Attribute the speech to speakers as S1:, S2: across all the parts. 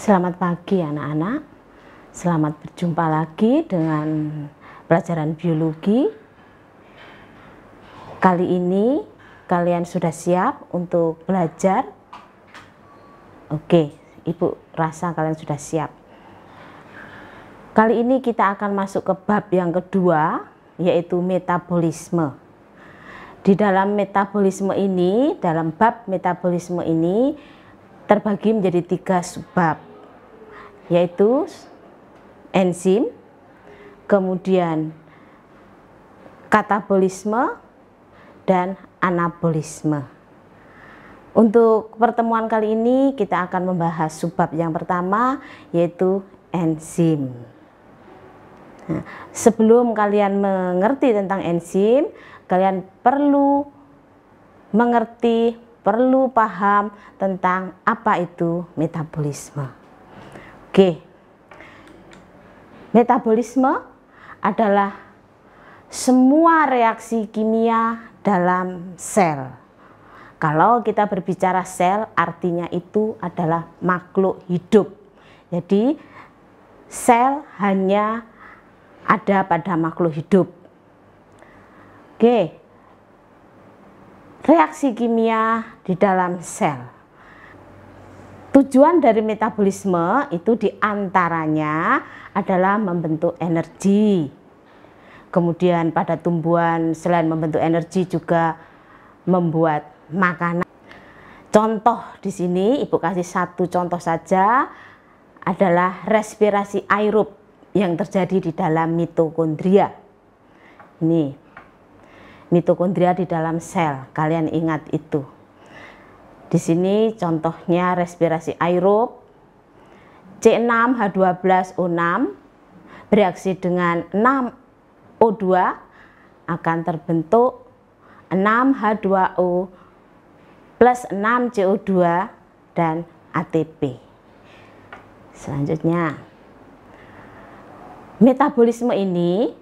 S1: Selamat pagi anak-anak, selamat berjumpa lagi dengan pelajaran biologi. Kali ini kalian sudah siap untuk belajar? Oke, Ibu rasa kalian sudah siap. Kali ini kita akan masuk ke bab yang kedua, yaitu metabolisme. Di dalam metabolisme ini, dalam bab metabolisme ini terbagi menjadi 3 subbab, yaitu enzim, kemudian katabolisme, dan anabolisme. Untuk pertemuan kali ini kita akan membahas subbab yang pertama, yaitu enzim. Nah, sebelum kalian mengerti tentang enzim, kalian perlu mengerti, perlu paham tentang apa itu metabolisme. Oke, metabolisme adalah semua reaksi kimia dalam sel. Kalau kita berbicara sel, artinya itu adalah makhluk hidup. Jadi sel hanya ada pada makhluk hidup. Oke, reaksi kimia di dalam sel. Tujuan dari metabolisme itu diantaranya adalah membentuk energi. Kemudian pada tumbuhan selain membentuk energi juga membuat makanan. Contoh di sini Ibu kasih satu contoh saja, adalah respirasi aerob yang terjadi di dalam mitokondria. Ini mitokondria di dalam sel, kalian ingat itu. Di sini contohnya respirasi aerob, C6H12O6 bereaksi dengan 6O2 akan terbentuk 6H2O plus 6CO2 dan ATP. Selanjutnya, metabolisme ini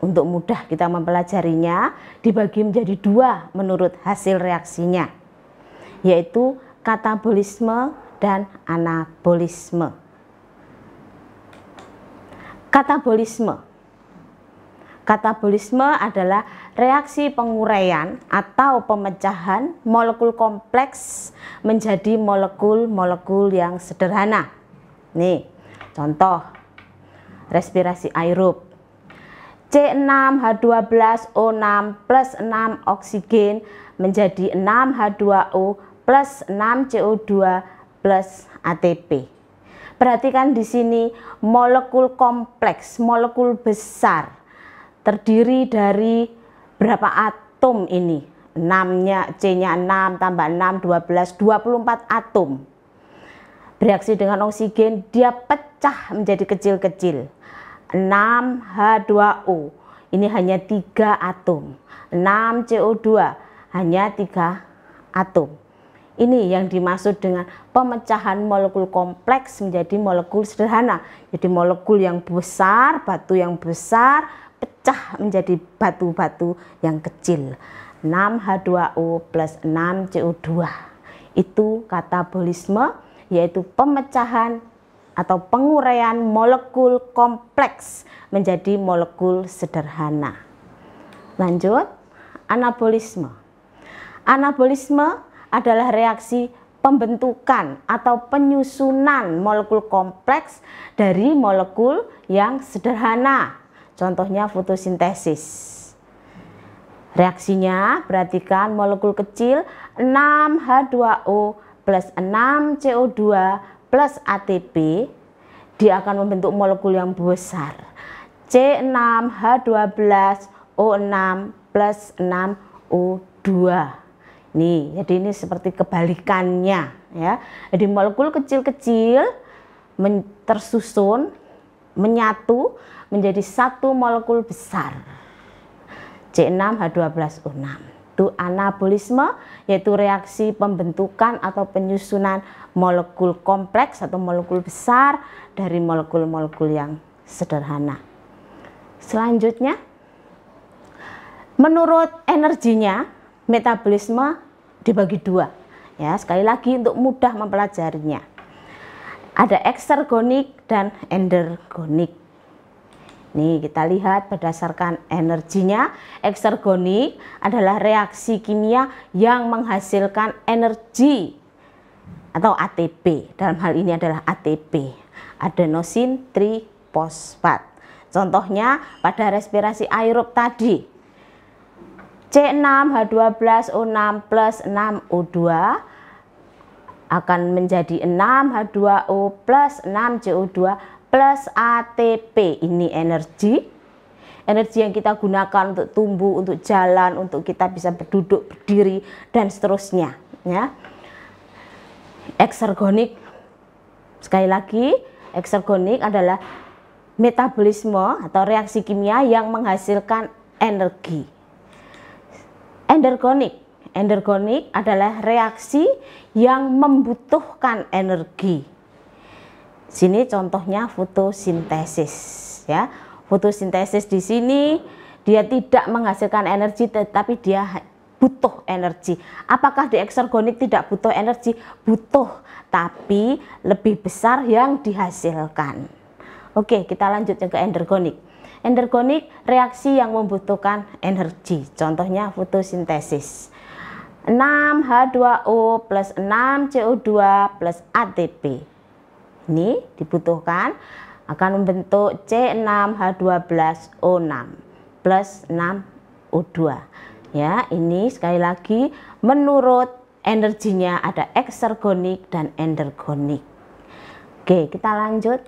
S1: untuk mudah kita mempelajarinya dibagi menjadi 2 menurut hasil reaksinya, yaitu katabolisme dan anabolisme. Katabolisme adalah reaksi penguraian atau pemecahan molekul kompleks menjadi molekul-molekul yang sederhana. Nih, contoh respirasi aerob. C6H12O6 plus 6 oksigen menjadi 6H2O plus 6CO2 plus ATP. Perhatikan di sini molekul kompleks, molekul besar terdiri dari berapa atom ini? 6-nya, C-nya 6 tambah 6, 12, 24 atom. Bereaksi dengan oksigen, dia pecah menjadi kecil-kecil. 6H2O, ini hanya 3 atom. 6CO2, hanya 3 atom. Ini yang dimaksud dengan pemecahan molekul kompleks menjadi molekul sederhana. Jadi molekul yang besar, batu yang besar, pecah menjadi batu-batu yang kecil. 6H2O plus 6CO2. Itu katabolisme, yaitu pemecahan atau penguraian molekul kompleks menjadi molekul sederhana. Lanjut, anabolisme. Anabolisme adalah reaksi pembentukan atau penyusunan molekul kompleks dari molekul yang sederhana. Contohnya fotosintesis. Reaksinya, perhatikan molekul kecil 6H2O plus 6CO2 plus ATP, dia akan membentuk molekul yang besar, C6H12O6 plus 6O2. Nih, jadi ini seperti kebalikannya ya. Jadi molekul kecil-kecil tersusun, menyatu menjadi satu molekul besar, C6H12O6. Itu anabolisme, yaitu reaksi pembentukan atau penyusunan molekul kompleks atau molekul besar dari molekul-molekul yang sederhana. Selanjutnya, menurut energinya, metabolisme dibagi 2. Ya, sekali lagi untuk mudah mempelajarinya. Ada eksergonik dan endergonik. Nih kita lihat berdasarkan energinya. Eksergonik adalah reaksi kimia yang menghasilkan energi atau ATP. Dalam hal ini adalah ATP, adenosin trifosfat. Contohnya pada respirasi aerob tadi, C6H12O6 plus 6O2 akan menjadi 6H2O plus 6CO2 plus ATP. Ini energi yang kita gunakan untuk tumbuh, untuk jalan, untuk kita bisa berduduk, berdiri, dan seterusnya ya. Eksergonik, sekali lagi, eksergonik adalah metabolisme atau reaksi kimia yang menghasilkan energi. Endergonik adalah reaksi yang membutuhkan energi. Sini contohnya fotosintesis ya. Fotosintesis di sini dia tidak menghasilkan energi, tetapi dia butuh energi. Apakah di eksergonik tidak butuh energi? Butuh, tapi lebih besar yang dihasilkan. Oke, kita lanjut ke endergonik. Endergonik reaksi yang membutuhkan energi. Contohnya fotosintesis. 6H2O plus 6CO2 plus ATP. Ini dibutuhkan akan membentuk C6H12O6 plus 6O2 ya. Ini sekali lagi menurut energinya ada eksergonik dan endergonik. Oke, kita lanjut.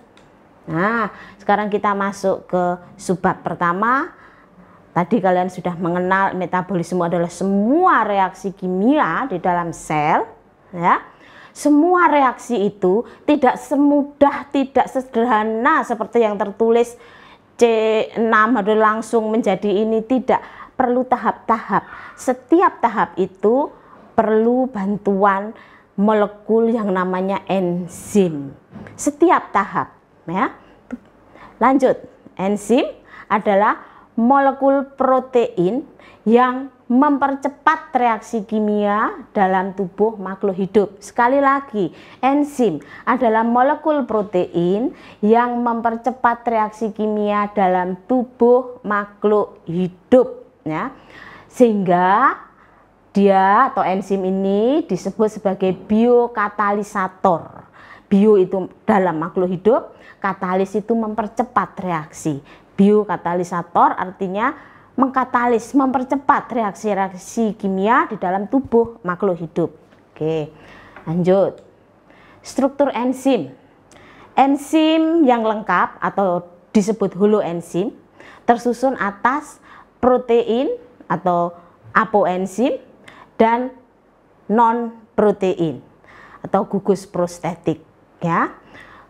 S1: Nah, sekarang kita masuk ke subbab pertama. Tadi kalian sudah mengenal metabolisme adalah semua reaksi kimia di dalam sel ya. Semua reaksi itu tidak semudah, tidak sederhana seperti yang tertulis C6 harus langsung menjadi ini, tidak, perlu tahap-tahap. Setiap tahap itu perlu bantuan molekul yang namanya enzim. Setiap tahap ya. Lanjut, enzim adalah molekul protein yang mempercepat reaksi kimia dalam tubuh makhluk hidup. Sekali lagi, enzim adalah molekul protein yang mempercepat reaksi kimia dalam tubuh makhluk hidup ya. Sehingga dia atau enzim ini disebut sebagai biokatalisator. Bio itu dalam makhluk hidup, katalis itu mempercepat reaksi. Biokatalisator artinya mengkatalis, mempercepat reaksi-reaksi kimia di dalam tubuh makhluk hidup. Oke, lanjut. Struktur enzim. Enzim yang lengkap atau disebut holoenzim tersusun atas protein atau apoenzim dan non protein atau gugus prostetik ya.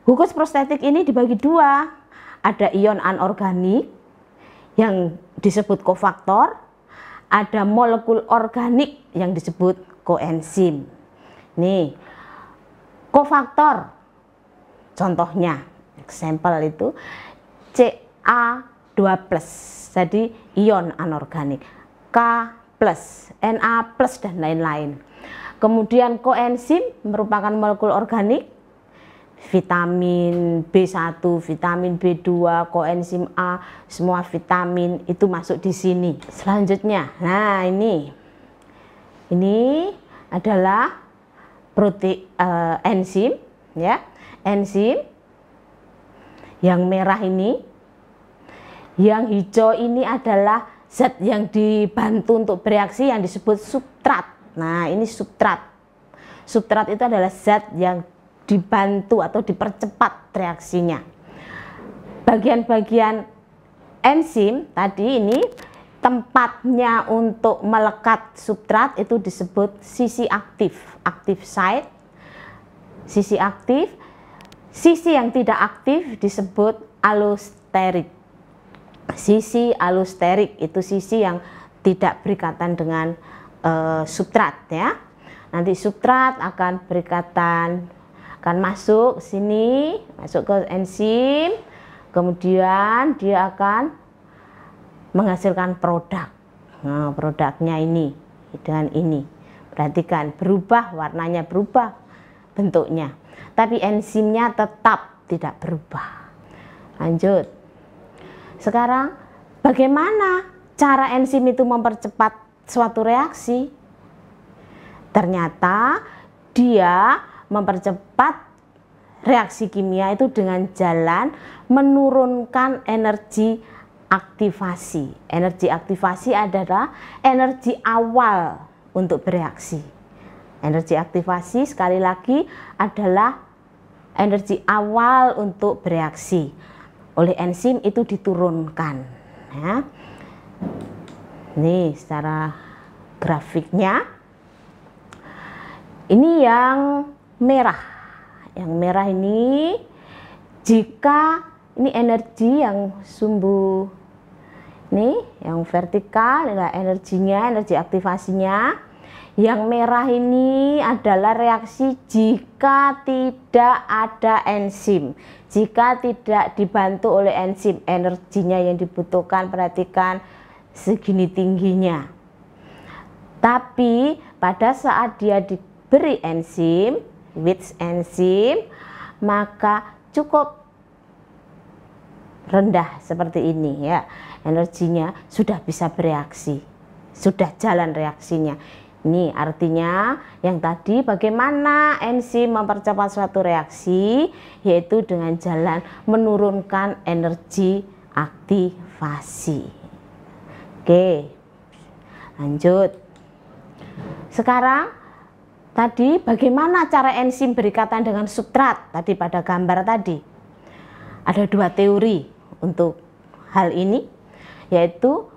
S1: Gugus prostetik ini dibagi dua. Ada ion anorganik yang disebut kofaktor, ada molekul organik yang disebut koenzim. Nih, kofaktor contohnya, eksempel itu Ca2+, jadi ion anorganik, K+, Na+, dan lain-lain. Kemudian koenzim merupakan molekul organik, vitamin B1, vitamin B2, koenzim A, semua vitamin itu masuk di sini. Selanjutnya, nah ini adalah enzim ya. Enzim yang merah ini, yang hijau ini adalah zat yang dibantu untuk bereaksi yang disebut substrat. Nah, ini substrat. Substrat itu adalah zat yang dibantu atau dipercepat reaksinya. Bagian-bagian enzim tadi ini tempatnya untuk melekat substrat itu disebut sisi aktif, active site, sisi aktif. Sisi yang tidak aktif disebut allosterik. Sisi allosterik itu sisi yang tidak berikatan dengan substrat ya. Nanti substrat akan berikatan, akan masuk sini, masuk ke enzim, kemudian dia akan menghasilkan produk. Nah, produknya ini dengan ini. Perhatikan, berubah warnanya, berubah bentuknya. tapi enzimnya tetap tidak berubah. Lanjut. Sekarang bagaimana cara enzim itu mempercepat suatu reaksi? Ternyata dia mempercepat reaksi kimia itu dengan jalan menurunkan energi aktivasi. Energi aktivasi adalah energi awal untuk bereaksi. Energi aktivasi sekali lagi adalah energi awal untuk bereaksi. Oleh enzim itu diturunkan. Ya. Nih secara grafiknya. Ini yang merah. Yang merah ini jika ini energi yang sumbu ini yang vertikal adalah energinya, energi aktivasinya. Yang merah ini adalah reaksi jika tidak ada enzim. Jika tidak dibantu oleh enzim, energinya yang dibutuhkan perhatikan segini tingginya. Tapi pada saat dia diberi enzim, with enzim, maka cukup rendah seperti ini ya. Energinya sudah bisa bereaksi, sudah jalan reaksinya. Ini artinya yang tadi bagaimana enzim mempercepat suatu reaksi, yaitu dengan jalan menurunkan energi aktivasi. Oke, lanjut. Sekarang tadi bagaimana cara enzim berikatan dengan substrat tadi pada gambar tadi. Ada dua teori untuk hal ini, yaitu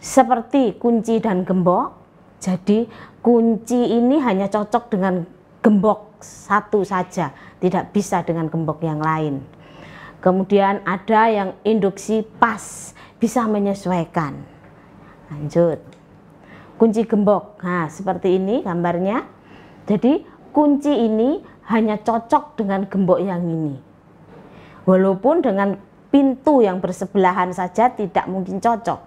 S1: seperti kunci dan gembok. Jadi kunci ini hanya cocok dengan gembok satu saja, tidak bisa dengan gembok yang lain. Kemudian ada yang induksi pas, bisa menyesuaikan. Lanjut. Kunci gembok, nah seperti ini gambarnya. Jadi kunci ini hanya cocok dengan gembok yang ini. Walaupun dengan pintu yang bersebelahan saja tidak mungkin cocok.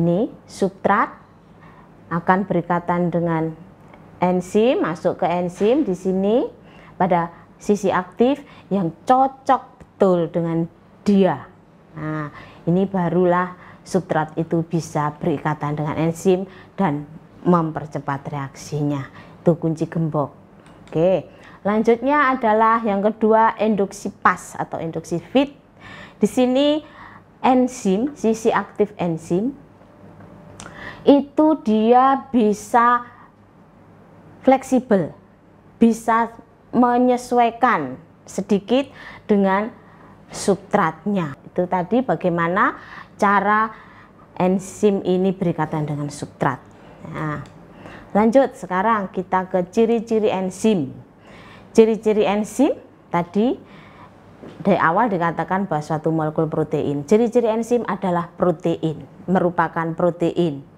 S1: Ini substrat akan berikatan dengan enzim, masuk ke enzim di sini pada sisi aktif yang cocok betul dengan dia. Nah, ini barulah substrat itu bisa berikatan dengan enzim dan mempercepat reaksinya. Itu kunci gembok. Oke, lanjutnya adalah yang kedua induksi pas atau induksi fit. Di sini enzim, sisi aktif enzim itu dia bisa fleksibel, bisa menyesuaikan sedikit dengan substratnya. Itu tadi bagaimana cara enzim ini berikatan dengan substrat. Nah, lanjut sekarang kita ke ciri-ciri enzim. Ciri-ciri enzim tadi dari awal dikatakan bahwa suatu molekul protein. Ciri-ciri enzim adalah protein, merupakan protein.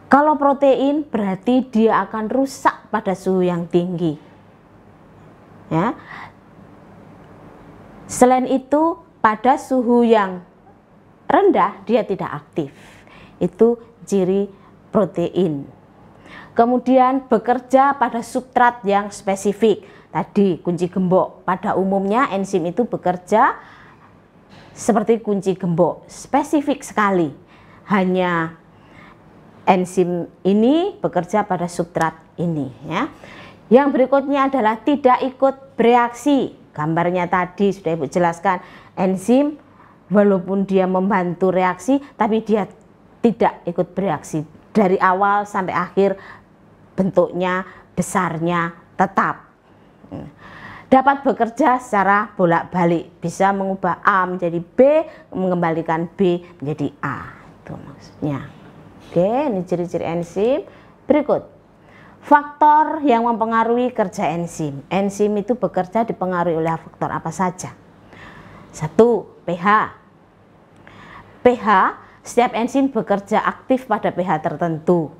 S1: Kalau protein berarti dia akan rusak pada suhu yang tinggi. Ya. Selain itu pada suhu yang rendah dia tidak aktif. Itu ciri protein. Kemudian bekerja pada substrat yang spesifik. Tadi kunci gembok, pada umumnya enzim itu bekerja seperti kunci gembok, spesifik sekali. Hanya enzim ini bekerja pada substrat ini ya. Yang berikutnya adalah tidak ikut bereaksi. Gambarnya tadi sudah Ibu jelaskan, enzim walaupun dia membantu reaksi tapi dia tidak ikut bereaksi. Dari awal sampai akhir bentuknya, besarnya tetap. Dapat bekerja secara bolak-balik, bisa mengubah A menjadi B, mengembalikan B menjadi A. Itu maksudnya. Oke, ini ciri-ciri enzim. Berikut, faktor yang mempengaruhi kerja enzim. Enzim itu bekerja dipengaruhi oleh faktor apa saja? 1. pH. pH, setiap enzim bekerja aktif pada pH tertentu.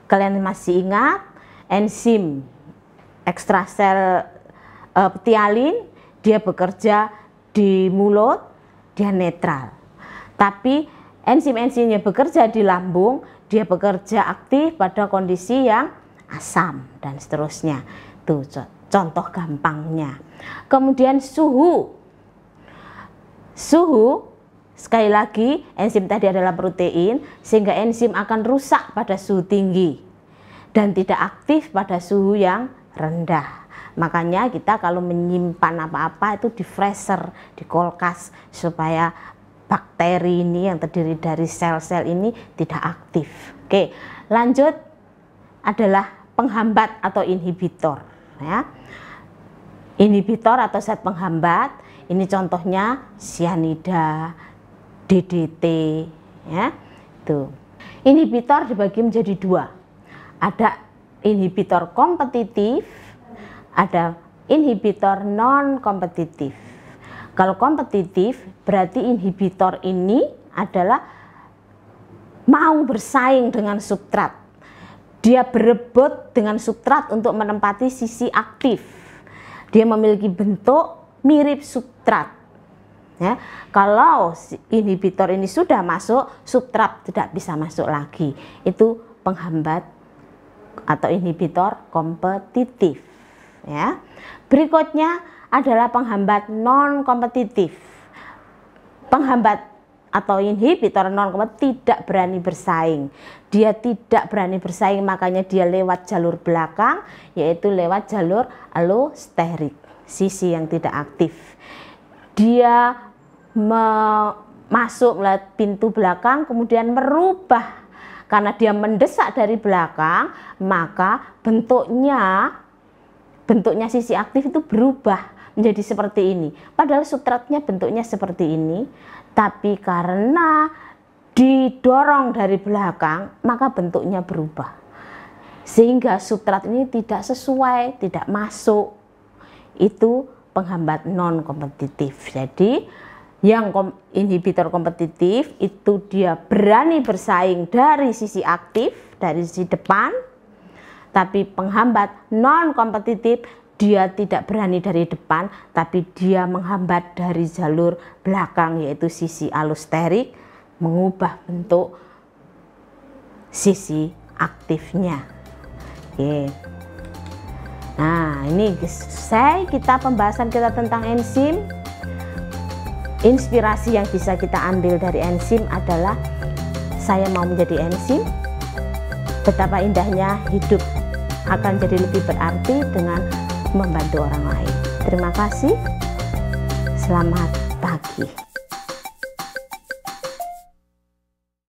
S1: Kalian masih ingat enzim ekstrasel ptialin, dia bekerja di mulut, dia netral. Tapi enzim-enzim yang bekerja di lambung, dia bekerja aktif pada kondisi yang asam dan seterusnya. Tuh contoh gampangnya. Kemudian suhu. Suhu, sekali lagi enzim tadi adalah protein, sehingga enzim akan rusak pada suhu tinggi dan tidak aktif pada suhu yang rendah. Makanya kita kalau menyimpan apa-apa itu di freezer, di kulkas, supaya bakteri ini yang terdiri dari sel-sel ini tidak aktif. Oke, lanjut adalah penghambat atau inhibitor. Ya. Inhibitor atau zat penghambat, ini contohnya sianida, DDT, ya. Tuh. Inhibitor dibagi menjadi dua. Ada inhibitor kompetitif, ada inhibitor non kompetitif. Kalau kompetitif berarti inhibitor ini adalah mau bersaing dengan substrat. Dia berebut dengan substrat untuk menempati sisi aktif. Dia memiliki bentuk mirip substrat. Ya, kalau inhibitor ini sudah masuk, substrat tidak bisa masuk lagi. Itu penghambat atau inhibitor kompetitif. Ya. Berikutnya adalah penghambat non kompetitif. Penghambat atau inhibitor non kompetitif tidak berani bersaing. Dia tidak berani bersaing, makanya dia lewat jalur belakang, yaitu lewat jalur allosterik, sisi yang tidak aktif. Dia masuk lewat pintu belakang, kemudian merubah. Karena dia mendesak dari belakang, maka bentuknya sisi aktif itu berubah menjadi seperti ini. Padahal substratnya bentuknya seperti ini, tapi karena didorong dari belakang, maka bentuknya berubah. Sehingga substrat ini tidak sesuai, tidak masuk. Itu penghambat non kompetitif. Jadi yang inhibitor kompetitif itu dia berani bersaing dari sisi aktif, dari sisi depan. Tapi penghambat non kompetitif dia tidak berani dari depan, tapi dia menghambat dari jalur belakang, yaitu sisi allosterik, mengubah bentuk sisi aktifnya. Oke. Nah, ini selesai kita pembahasan kita tentang enzim. Inspirasi yang bisa kita ambil dari enzim adalah saya mau menjadi enzim. Betapa indahnya hidup akan jadi lebih berarti dengan membantu orang lain. Terima kasih. Selamat